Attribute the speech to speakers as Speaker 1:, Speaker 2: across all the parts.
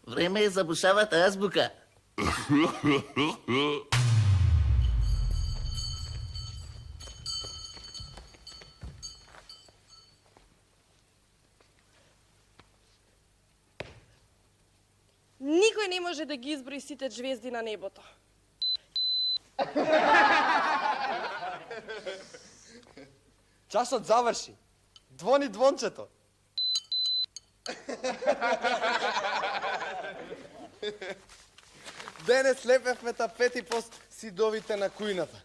Speaker 1: Време е за бушавата азбука.
Speaker 2: Никој не може да ги изброи сите звезди на небото.
Speaker 3: Часот заврши. Двони двончето. Денес лепевме тапети по сидовите на кујната.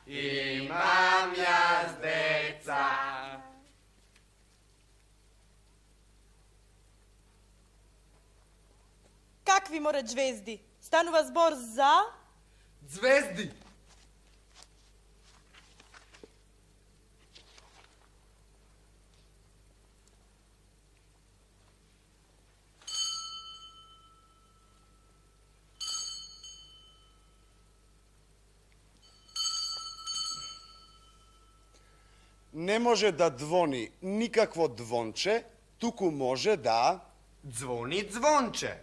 Speaker 4: Имам јас деца.
Speaker 2: Какви море звезди? Станува збор за...
Speaker 3: Звезди! Не може да двони никакво двонче, туку може да...
Speaker 4: Звони звонче.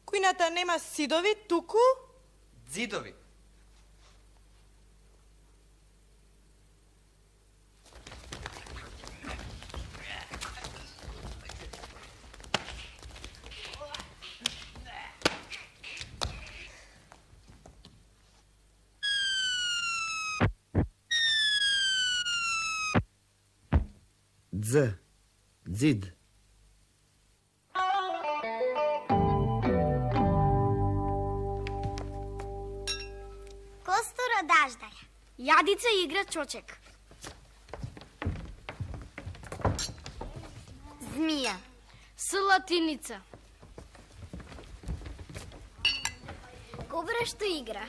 Speaker 2: Кујната нема сидови, туку...
Speaker 4: Зидови.
Speaker 1: Дз. Дзид.
Speaker 5: Костура даждаја. Јадица игра чочек. Змија.
Speaker 6: С латиница.
Speaker 5: Кобра што игра.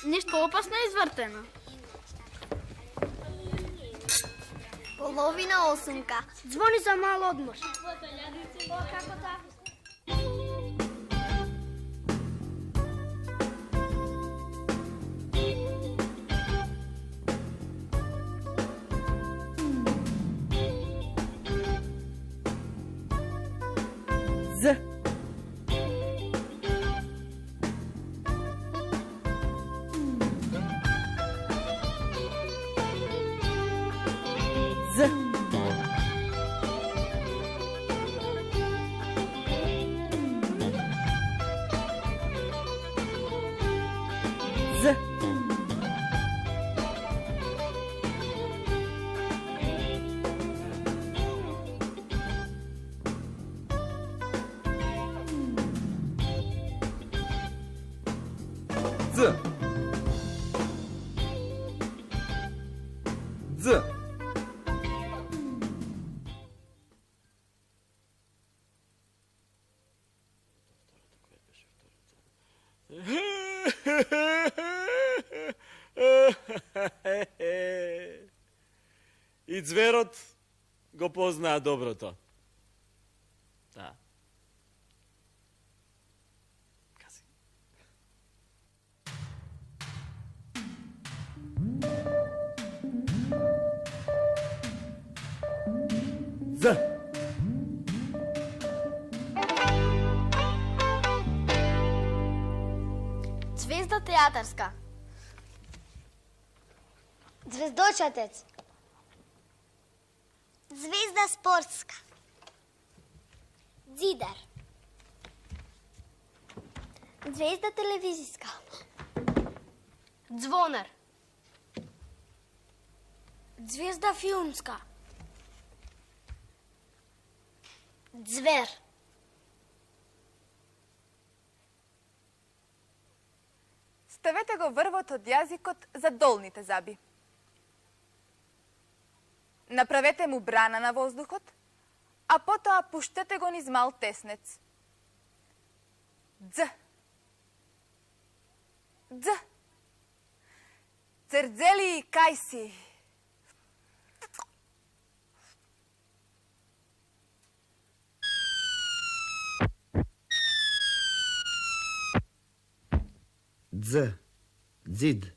Speaker 6: Нешто опасно извртено.
Speaker 5: Половина осумка.
Speaker 6: Звони за мал одмор.
Speaker 2: З. З. З.
Speaker 3: Дз. Дз.
Speaker 7: зверот го познаа доброто. Да. Кази.
Speaker 1: З.
Speaker 6: Звезда театарска.
Speaker 5: Звездочатец. Звезда спортска. Дзидар. Звезда телевизijska.
Speaker 6: Звонар.
Speaker 5: Звезда филмска. Звер.
Speaker 2: Ставете го врвот од јазикот за долните заби. Направете му брана на воздухот, а потоа пуштете го низ мал теснец. Дз. Дз. Цердзели кај си.
Speaker 1: Дз. Дзид.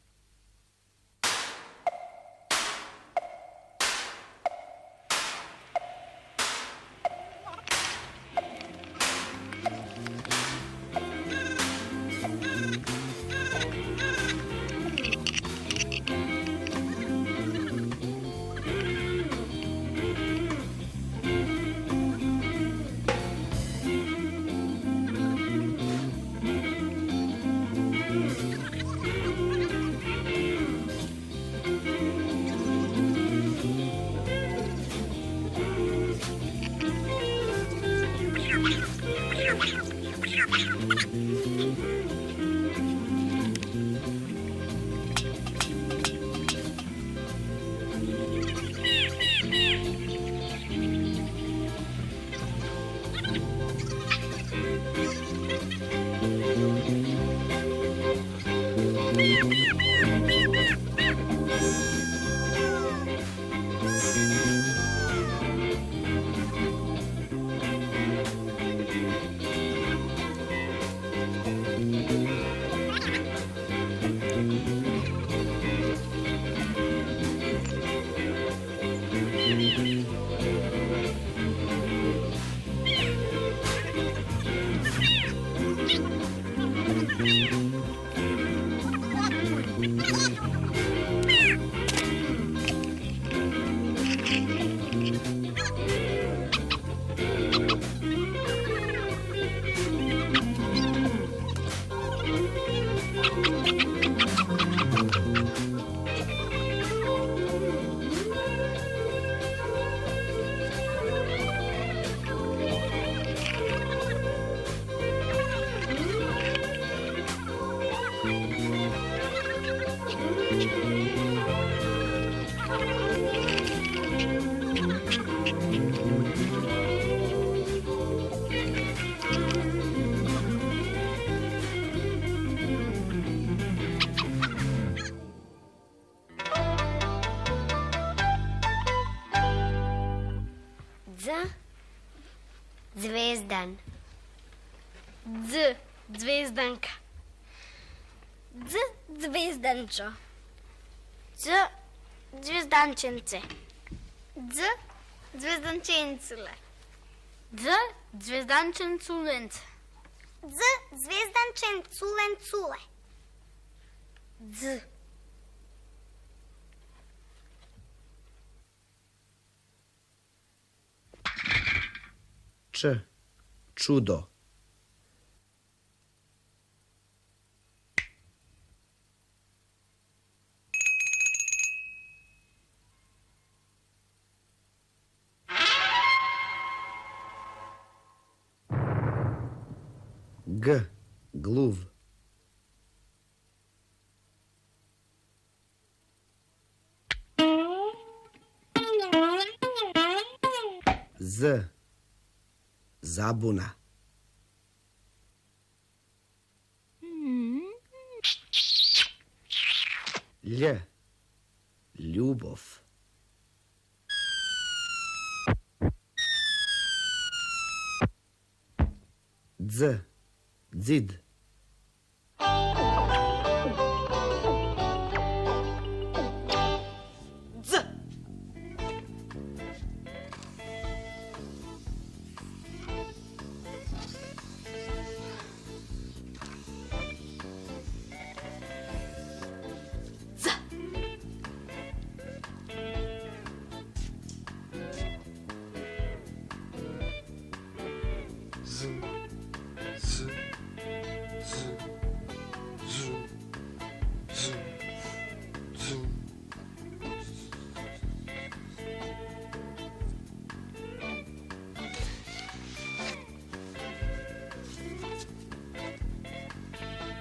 Speaker 5: Звездан.
Speaker 6: Дз. Звезданка.
Speaker 5: Дз. Звезданчо. Дз. Звезданченце.
Speaker 6: Дз. Звезданченцуле. Дз. Звезданченцуленце.
Speaker 5: Дз. Звезданченцуленцуле. Дз.
Speaker 1: Ч. Чудо. Г. Глув. З. Забуна. Л. Любов. Dz, dzid.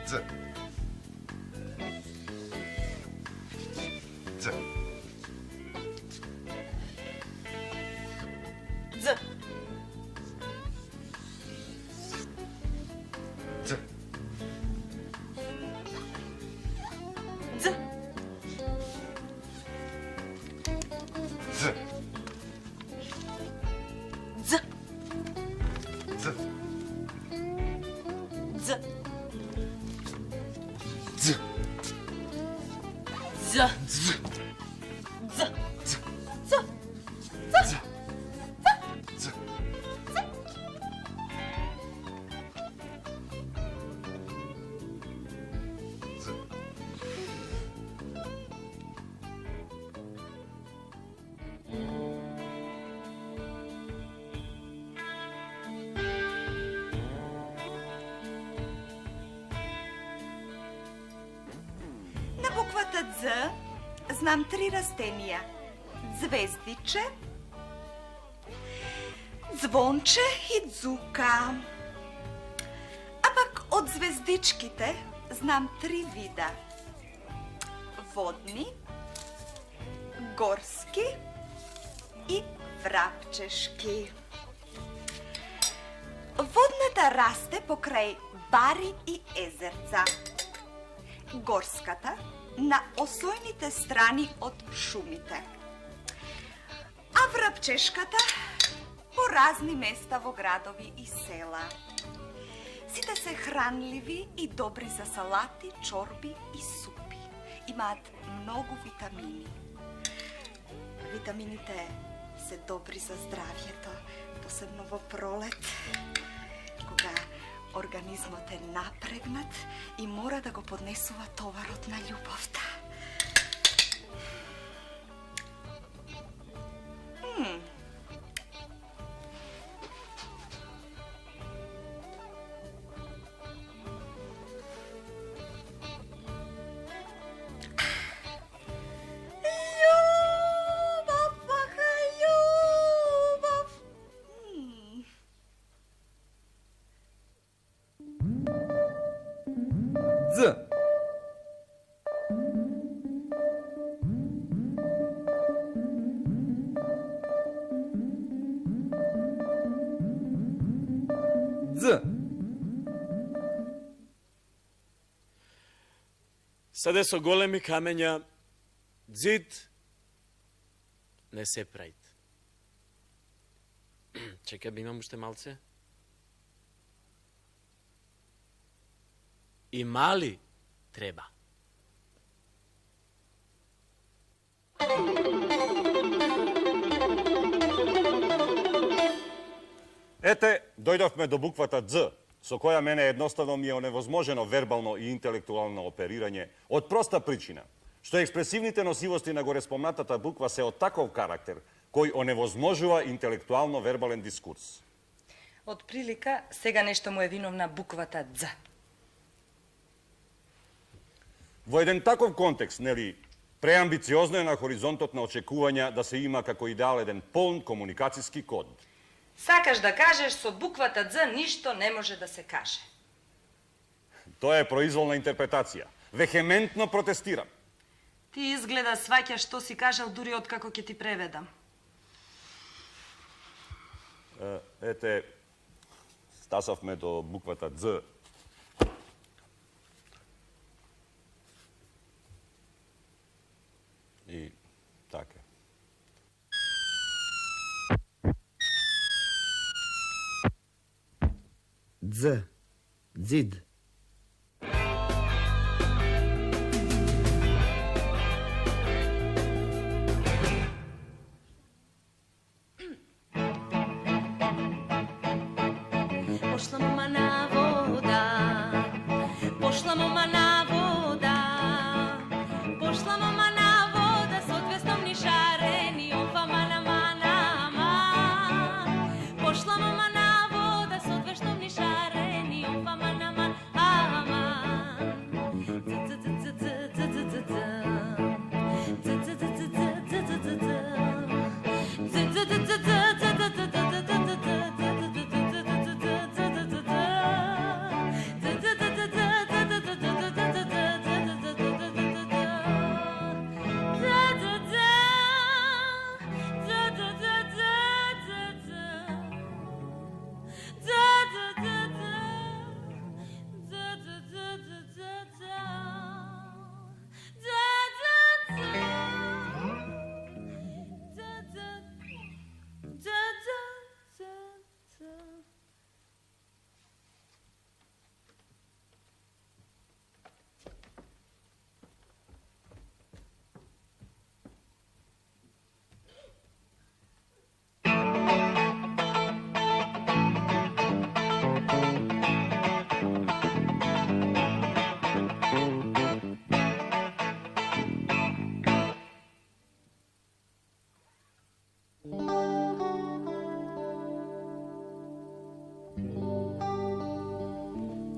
Speaker 8: Dz.
Speaker 9: Z. Z.
Speaker 8: Dz.
Speaker 9: Z.
Speaker 8: Dz.
Speaker 9: Z.
Speaker 8: Dz.
Speaker 9: Z.
Speaker 8: Dz.
Speaker 9: Z.
Speaker 8: Dz.
Speaker 10: На буквата Дз знам 3 растения. Звездиче, звонче и дзука. А пак от звездичките знам 3 вида. Водни, горски и врапчешки. Водната расте покрај бари и езерца. Горската на осојните страни од шумите. А врапчешката по разни места во градови и села. Сите се хранливи и добри за салати, чорби и супи. Имаат многу витамини. Витамините се добри за здравјето, посебно во пролет, кога организмот е напрегнат и мора да го поднесува товарот на љубовта. Љубов, баха, љубов.
Speaker 7: Z. Z. Саде со големи камења зид не се прајт. Чекај, би имам уште малце. И мали треба.
Speaker 11: Ете, дојдовме до буквата Дз, со која мене едноставно ми е оневозможено вербално и интелектуално оперирање, од проста причина, што експресивните носивости на гореспомнатата буква се од таков карактер, кој оневозможува интелектуално вербален дискурс.
Speaker 8: Од прилика, сега нешто му е виновна буквата Дз.
Speaker 11: Во еден таков контекст, нели, преамбициозно е на хоризонтот на очекувања да се има како идеал еден полн комуникацијски код.
Speaker 8: Сакаш да кажеш со буквата Дз ништо не може да се каже.
Speaker 11: Тоа е произволна интерпретација. Вехементно протестирам.
Speaker 8: Ти изгледа сваќаш што си кажал дури откако ќе ти преведам.
Speaker 11: Ете, стасавме до буквата Дз. И така.
Speaker 1: Дз. Дзид.
Speaker 8: Пошла мама на вода, пошла мама на вода, пошла мама на вода с отвесном ни шарени, опа мана мана ман. Пошла мама на вода с отвесном ни шарени, опа мана ман аман.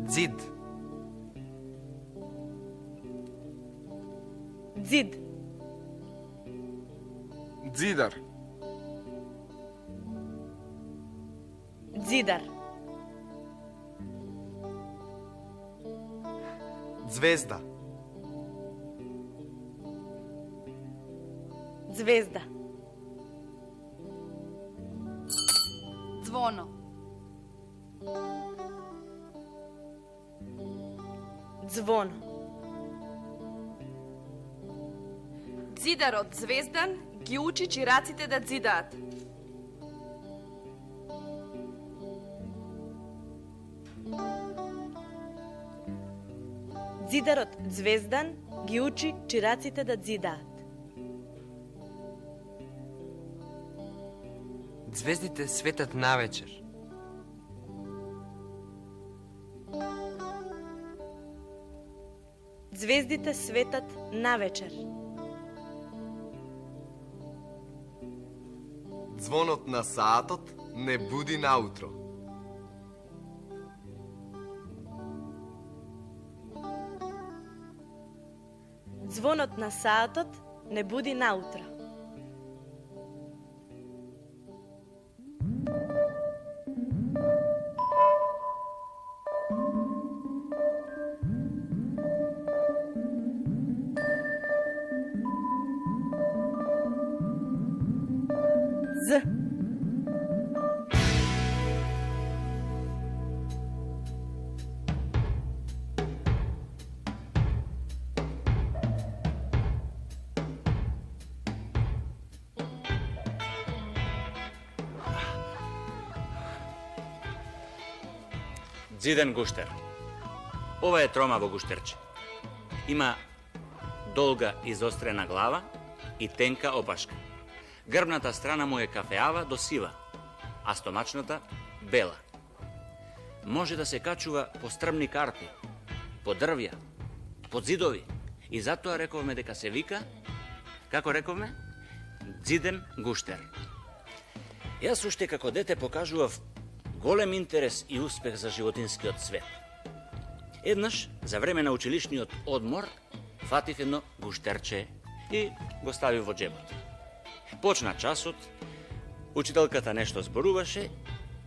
Speaker 4: Дзид.
Speaker 2: Дзид.
Speaker 3: Дзидар.
Speaker 2: Дзидар.
Speaker 4: Звезда.
Speaker 2: Звезда. Звоно. Звоно.
Speaker 8: Дзидарот Звездан ги учи чираците да дзидаат.
Speaker 2: Дзидарот Звездан ги учи чираците да дзидаат.
Speaker 4: Звездите светат навечер.
Speaker 2: Звездите светат навечер.
Speaker 4: Звонот на саатот не буди наутро.
Speaker 2: Звонот на саатот не буди наутро. З.
Speaker 7: Дзиден гуштер. Ова е тромаво гуштерче. Има долга изострена глава и тенка опашка. Грбната страна му е кафеава до сива, а стомачната бела. Може да се качува по стрмни карпи, по дрвја, по зидови. И затоа рековме дека се вика, како рековме, дзиден гуштер. Јас уште како дете покажував голем интерес и успех за животинскиот свет. Еднаш, за време на училишниот одмор, фатив едно гуштерче и го ставив во джебот. Почна часот, учителката нешто зборуваше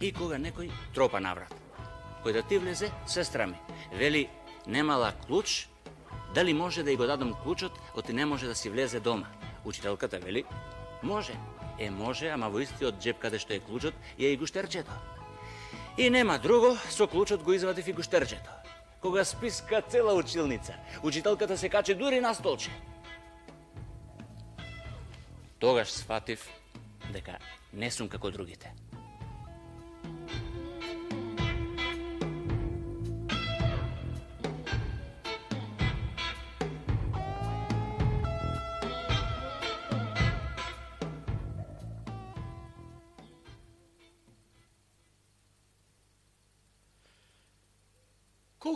Speaker 7: и кога некој тропа на врат. Кој да ти влезе, сестра ми, вели, немала клуч, дали може да ја го дадам клучот, оти не може да си влезе дома. Учителката вели, може. Може, ама во истиот джеб каде што е клучот, е и гуштерчето. И нема друго, со клучот го извадив и гуштерчето. Кога списка цела училница, учителката се качи дури на столче. Тогаш сфатив дека не сум како другите.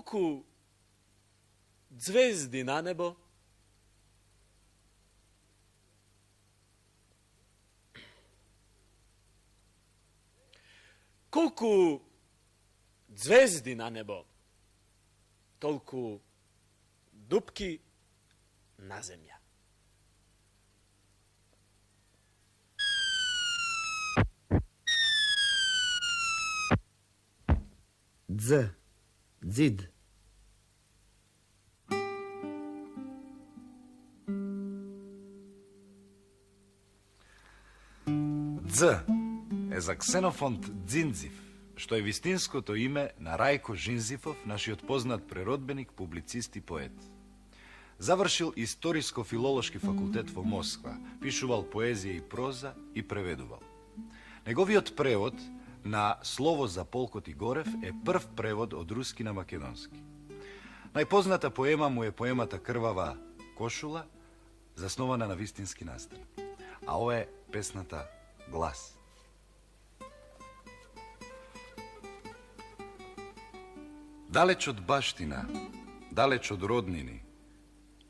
Speaker 12: Колку звезди на небо? Колку звезди на небо, толку дупки на земја.
Speaker 1: Дз. Дзид.
Speaker 13: Дз е за Ксенофонт Дзиндзив, што е вистинското име на Рајко Жинзифов, нашиот познат преродбеник, публицист и поет. Завршил Историско-филолошки факултет во Москва, пишувал поезија и проза и преведувал. Неговиот превод на Слово за полкот и горев е прв превод од руски на македонски. Најпозната поема му е поемата Крвава кошула, заснована на вистински настан. А ова е песната Глас. Далеч од баштина, далеч од роднини,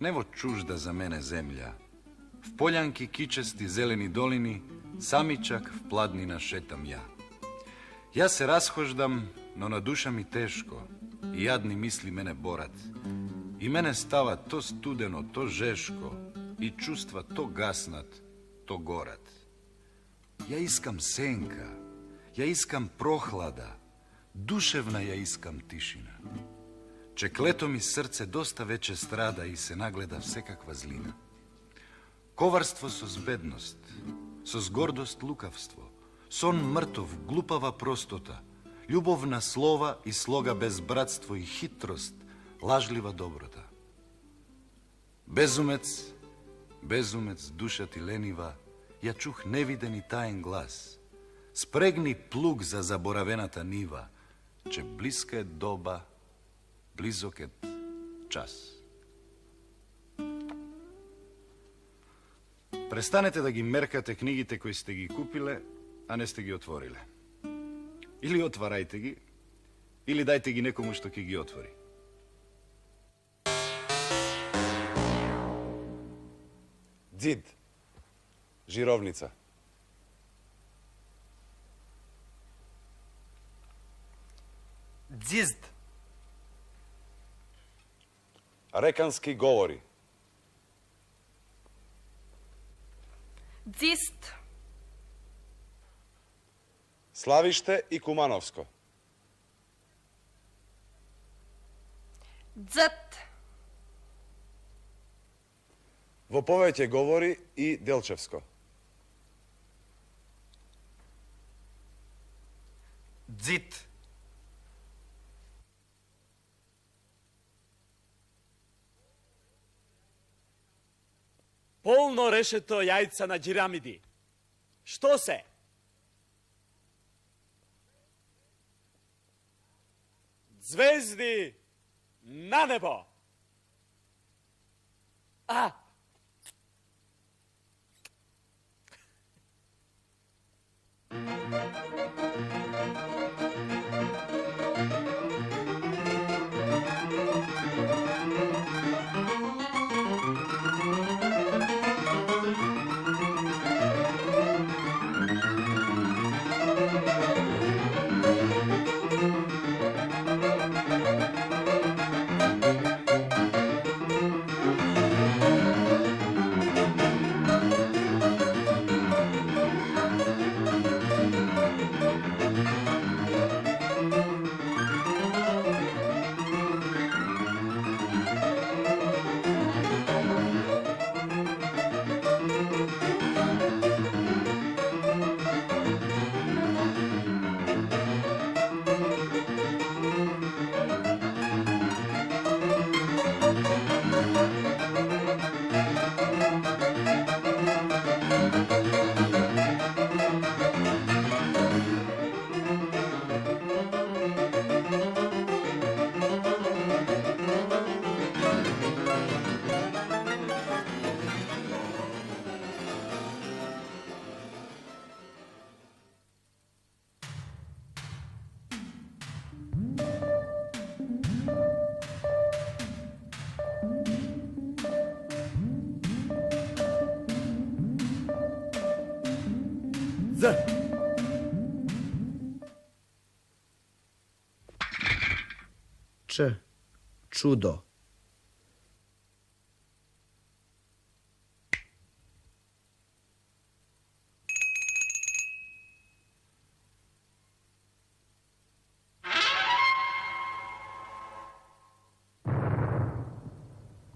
Speaker 13: нево чужда за мене земља, в полјанки кичести зелени долини, самичак в пладнина шетам ја. Јас се расхождам, но на душа ми тешко, и јадни мисли мене борат. И мене става то студено, то жешко, и чувства то гаснат, то горат. Ја искам сенка, ја искам прохлада, душевна ја искам тишина. Чеклето ми срце доста веќе страда и се нагледа всекаква злина. Коварство со бедност, со гордост лукавство, сон мртов, глупава простота, љубовна слова и слога без братство и хитрост, лажлива доброта. Безумец, безумец, душа ти ленива, ја чух невиден и таен глас. Спрегни плуг за заборавената нива, че блиска е доба, близок е час. Престанете да ги меркате книгите кои сте ги купиле, а не сте ги отвориле. Или отварајте ги, или дајте ги некому што ќе ги отвори.
Speaker 3: Дзид. Жировница.
Speaker 1: Дзизд.
Speaker 3: Рекански говори.
Speaker 2: Дзист.
Speaker 3: Славиште и Кумановско.
Speaker 2: Дзет.
Speaker 3: Во повеќе говори и Делчевско.
Speaker 1: Дзит.
Speaker 12: Полно решето јајца на џирамиди. Што се? Звезди на небо. А!
Speaker 1: Č. Čudo.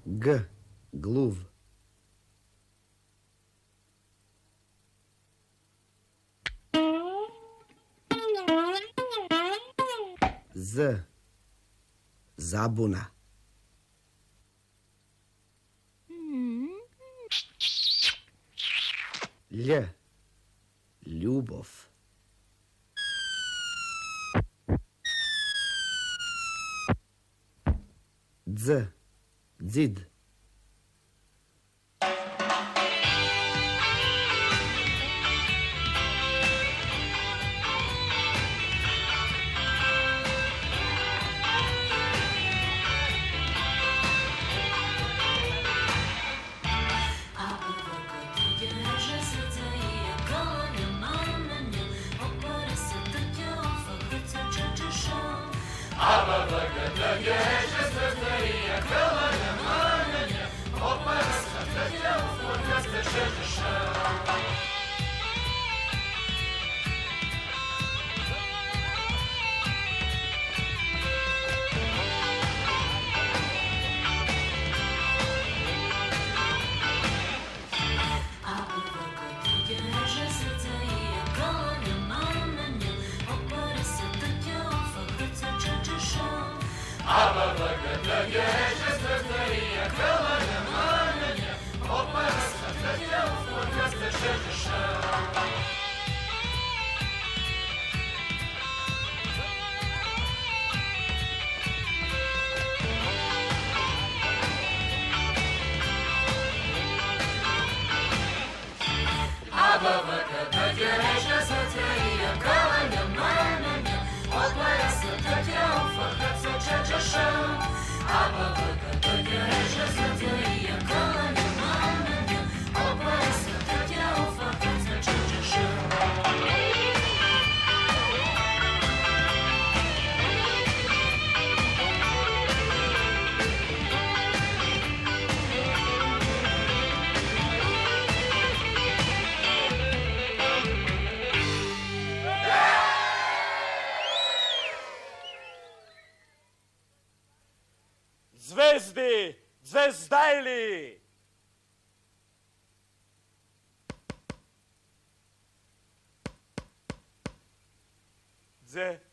Speaker 1: G. Gluv. Z. Zabuna. Lj. Ljubov. Dz. Dzid.
Speaker 12: Zvezdi! Zvezdajli! Dze.